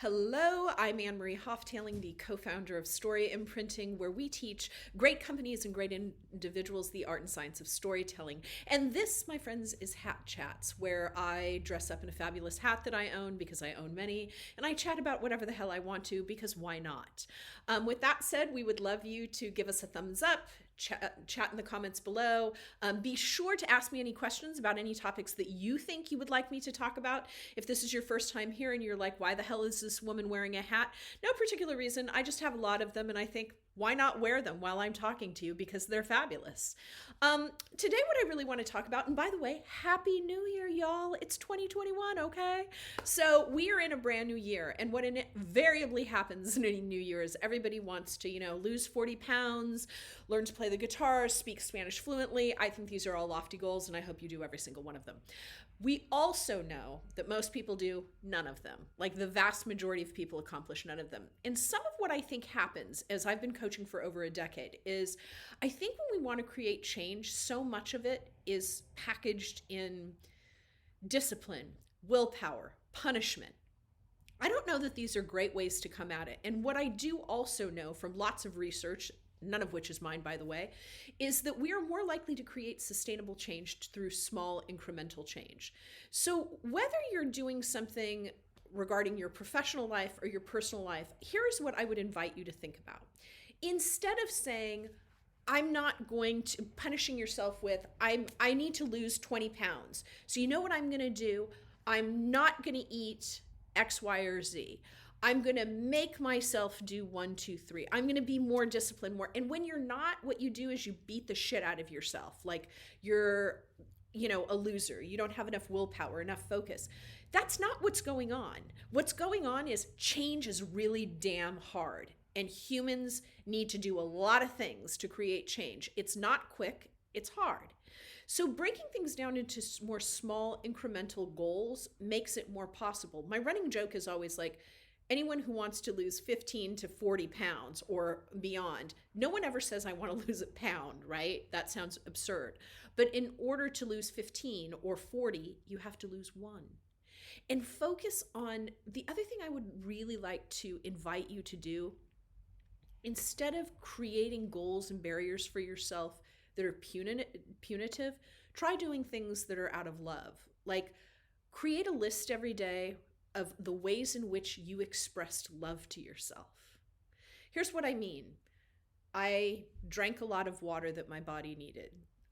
Hello, I'm Anne-Marie Hoftailing, the co-founder of Story Imprinting, where we teach great companies and great individuals the art and science of storytelling. And this, my friends, is Hat Chats, where I dress up in a fabulous hat that I own because I own many, and I chat about whatever the hell I want to because why not? With that said, we would love you to give us a thumbs up, chat in the comments below. Be sure to ask me any questions about any topics that you think you would like me to talk about. If this is your first time here and you're like, why the hell is this woman wearing a hat? No particular reason. I just have a lot of them and I think, why not wear them while I'm talking to you because they're fabulous. Today, what I really want to talk about, and by the way, Happy New Year, y'all. It's 2021, okay? So we are in a brand new year, and what invariably happens in any new year is everybody wants to, lose 40 pounds, learn to play the guitar, speak Spanish fluently. I think these are all lofty goals, and I hope you do every single one of them. We also know that most people do none of them. Like the vast majority of people accomplish none of them. And some of what I think happens, as I've been coaching for over a decade, is I think when we want to create change, so much of it is packaged in discipline, willpower, punishment. I don't know that these are great ways to come at it. And what I do also know from lots of research, none of which is mine, by the way, is that we are more likely to create sustainable change through small incremental change. So whether you're doing something regarding your professional life or your personal life, here's what I would invite you to think about. Instead of saying, I'm not going to, punishing yourself with, I need to lose 20 pounds. So you know what I'm going to do? I'm not going to eat X, Y, or Z. I'm going to make myself do 1, 2, 3. I'm going to be more disciplined, more. And when you're not, what you do is you beat the shit out of yourself. Like you're, a loser. You don't have enough willpower, enough focus. That's not what's going on. What's going on is change is really damn hard. And humans need to do a lot of things to create change. It's not quick, it's hard. So breaking things down into more small incremental goals makes it more possible. My running joke is always like, anyone who wants to lose 15 to 40 pounds or beyond, no one ever says, I want to lose a pound, right? That sounds absurd. But in order to lose 15 or 40, you have to lose 1. And focus on the other thing I would really like to invite you to do. Instead of creating goals and barriers for yourself that are punitive, try doing things that are out of love. Like create a list every day of the ways in which you expressed love to yourself. Here's what I mean. I drank a lot of water that my body needed.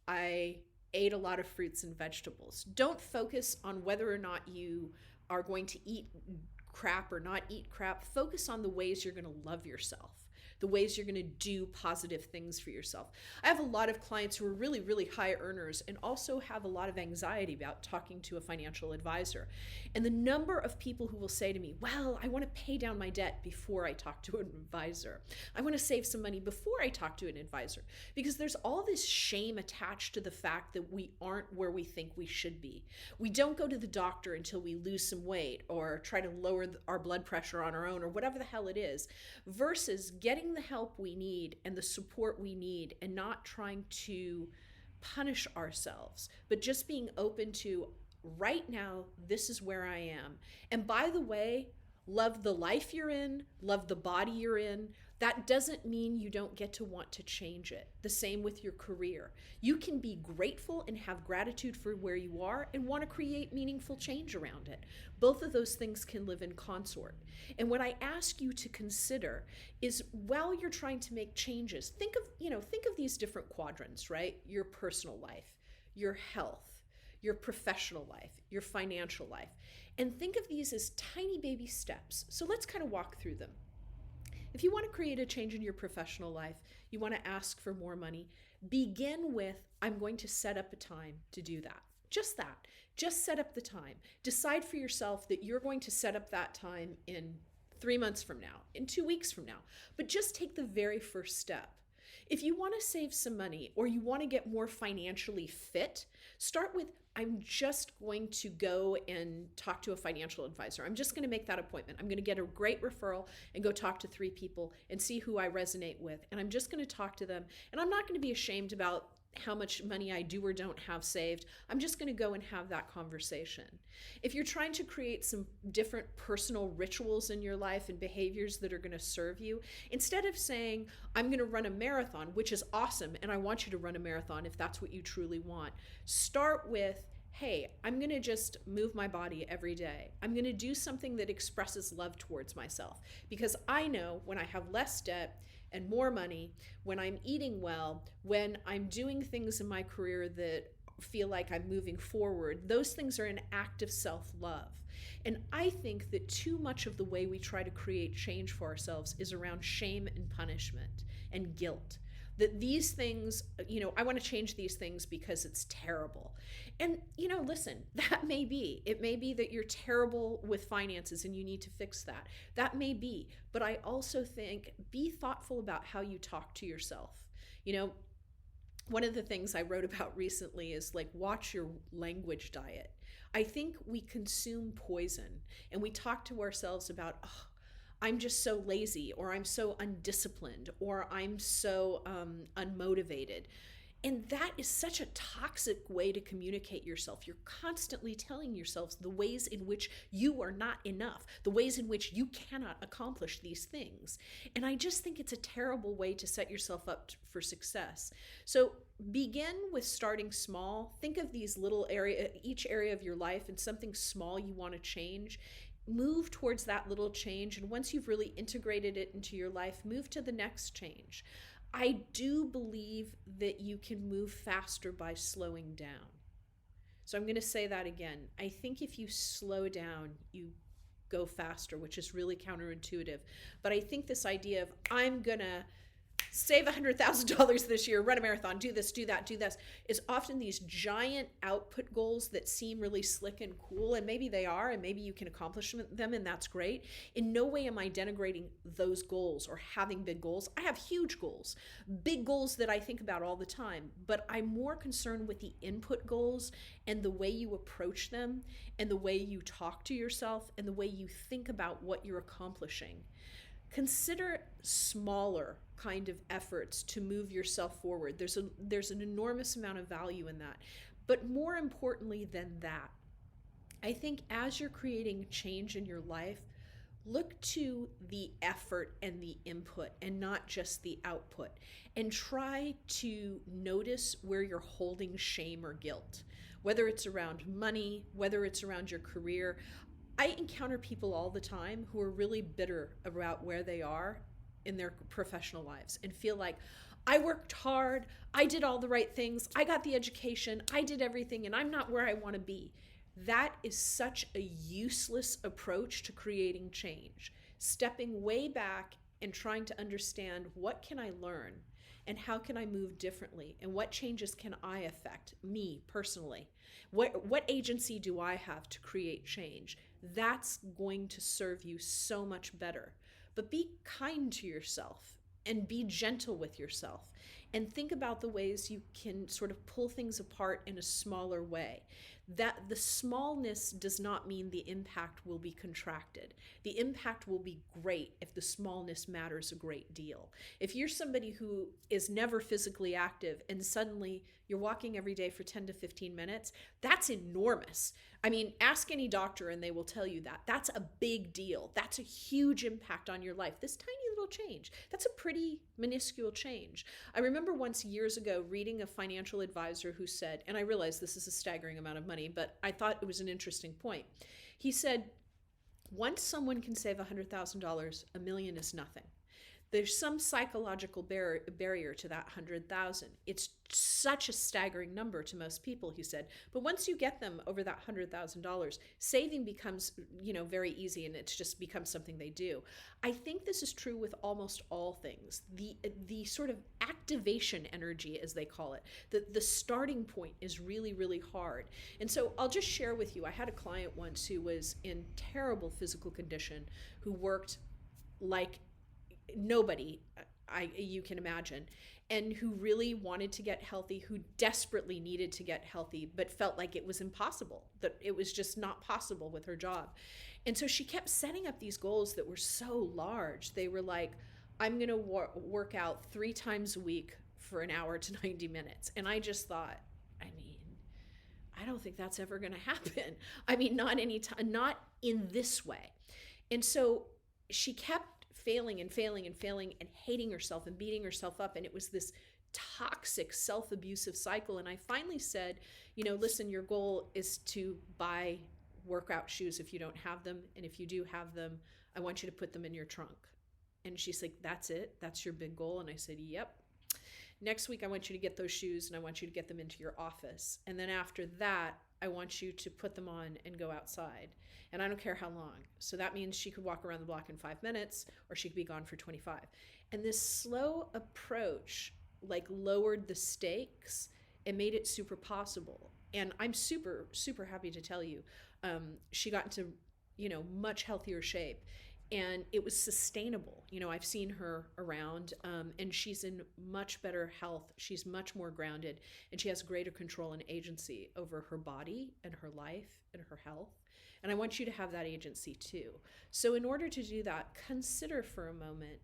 I ate a lot of fruits and vegetables. Don't focus on whether or not you are going to eat crap or not eat crap. Focus on the ways you're going to love yourself, the ways you're going to do positive things for yourself. I have a lot of clients who are really, really high earners and also have a lot of anxiety about talking to a financial advisor. And the number of people who will say to me, well, I want to pay down my debt before I talk to an advisor. I want to save some money before I talk to an advisor. Because there's all this shame attached to the fact that we aren't where we think we should be. We don't go to the doctor until we lose some weight or try to lower our blood pressure on our own or whatever the hell it is, versus getting the help we need and the support we need and not trying to punish ourselves, but just being open to right now, this is where I am. And by the way, love the life you're in, love the body you're in. That doesn't mean you don't get to want to change it. The same with your career. You can be grateful and have gratitude for where you are and want to create meaningful change around it. Both of those things can live in consort. And what I ask you to consider is while you're trying to make changes, think of these different quadrants, right? Your personal life, your health, your professional life, your financial life, and think of these as tiny baby steps. So let's kind of walk through them. If you want to create a change in your professional life, you want to ask for more money, begin with, I'm going to set up a time to do that. Just that. Just set up the time. Decide for yourself that you're going to set up that time in 3 months from now, in 2 weeks from now, but just take the very first step. If you want to save some money or you want to get more financially fit, start with, I'm just going to go and talk to a financial advisor. I'm just going to make that appointment. I'm going to get a great referral and go talk to 3 people and see who I resonate with. And I'm just going to talk to them. And I'm not going to be ashamed about how much money I do or don't have saved. I'm just going to go and have that conversation. If you're trying to create some different personal rituals in your life and behaviors that are going to serve you, instead of saying, I'm going to run a marathon, which is awesome, and I want you to run a marathon if that's what you truly want, start with, hey, I'm going to just move my body every day. I'm going to do something that expresses love towards myself, because I know when I have less debt and more money, when I'm eating well, when I'm doing things in my career that feel like I'm moving forward, those things are an act of self-love. And I think that too much of the way we try to create change for ourselves is around shame and punishment and guilt. That these things, I want to change these things because it's terrible. And, listen, that may be. It may be that you're terrible with finances and you need to fix that. That may be. But I also think be thoughtful about how you talk to yourself. One of the things I wrote about recently is like, watch your language diet. I think we consume poison and we talk to ourselves about, oh, I'm just so lazy, or I'm so undisciplined, or I'm so unmotivated. And that is such a toxic way to communicate yourself. You're constantly telling yourselves the ways in which you are not enough, the ways in which you cannot accomplish these things. And I just think it's a terrible way to set yourself up for success. So begin with starting small. Think of these each area of your life and something small you want to change. Move towards that little change. And once you've really integrated it into your life, move to the next change. I do believe that you can move faster by slowing down. So I'm going to say that again. I think if you slow down, you go faster, which is really counterintuitive. But I think this idea of, I'm going to save $100,000 this year, run a marathon, do this, do that, do this, is often these giant output goals that seem really slick and cool, and maybe they are, and maybe you can accomplish them, and that's great. In no way am I denigrating those goals or having big goals. I have huge goals, big goals that I think about all the time, but I'm more concerned with the input goals and the way you approach them and the way you talk to yourself and the way you think about what you're accomplishing. Consider smaller kind of efforts to move yourself forward. There's an enormous amount of value in that. But more importantly than that, I think as you're creating change in your life, look to the effort and the input and not just the output. And try to notice where you're holding shame or guilt, whether it's around money, whether it's around your career. I encounter people all the time who are really bitter about where they are in their professional lives and feel like, I worked hard, I did all the right things, I got the education, I did everything, and I'm not where I want to be. That is such a useless approach to creating change. Stepping way back and trying to understand, what can I learn and how can I move differently, and what changes can I affect, me personally? What agency do I have to create change? That's going to serve you so much better. But be kind to yourself and be gentle with yourself, and think about the ways you can sort of pull things apart in a smaller way. That the smallness does not mean the impact will be contracted. The impact will be great if the smallness matters a great deal. If you're somebody who is never physically active and suddenly you're walking every day for 10 to 15 minutes, that's enormous. I mean, ask any doctor and they will tell you that. That's a big deal. That's a huge impact on your life. This tiny little change, that's a pretty minuscule change. I remember once years ago reading a financial advisor who said, and I realize this is a staggering amount of money, but I thought it was an interesting point. He said, once someone can save $100,000, $1 million is nothing. There's some psychological barrier to that 100,000. It's such a staggering number to most people, he said. But once you get them over that $100,000, saving becomes, very easy, and it's just becomes something they do. I think this is true with almost all things. The sort of activation energy, as they call it, the starting point is really, really hard. And so I'll just share with you, I had a client once who was in terrible physical condition, who worked like nobody you can imagine, and who really wanted to get healthy, who desperately needed to get healthy, but felt like it was impossible, that it was just not possible with her job. And so she kept setting up these goals that were so large. They were like, I'm going to work out 3 times a week for an hour to 90 minutes. And I just thought, I mean, I don't think that's ever going to happen. I mean, not any time, not in this way. And so she kept failing and failing and failing and hating herself and beating herself up. And it was this toxic self-abusive cycle. And I finally said, listen, your goal is to buy workout shoes if you don't have them. And if you do have them, I want you to put them in your trunk. And she's like, that's it? That's your big goal? And I said, yep. Next week, I want you to get those shoes and I want you to get them into your office. And then after that, I want you to put them on and go outside. And I don't care how long. So that means she could walk around the block in 5 minutes or she could be gone for 25. And this slow approach lowered the stakes and made it super possible. And I'm super, super happy to tell you, she got into, much healthier shape. And it was sustainable. I've seen her around and she's in much better health. She's much more grounded and she has greater control and agency over her body and her life and her health. And I want you to have that agency too. So in order to do that, consider for a moment,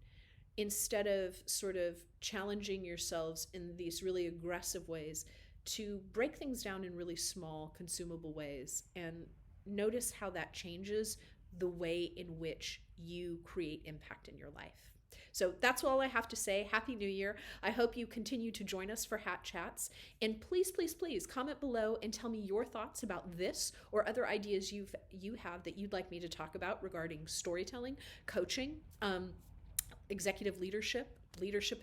instead of sort of challenging yourselves in these really aggressive ways, to break things down in really small, consumable ways and notice how that changes the way in which you create impact in your life. So that's all I have to say. Happy New Year. I hope you continue to join us for Hat Chats. And please, please, please comment below and tell me your thoughts about this or other ideas you have that you'd like me to talk about regarding storytelling, coaching, executive leadership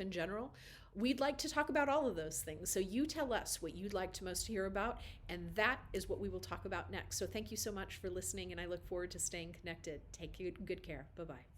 in general. We'd like to talk about all of those things. So you tell us what you'd like to most hear about, and that is what we will talk about next. So thank you so much for listening, and I look forward to staying connected. Take good care. Bye-bye.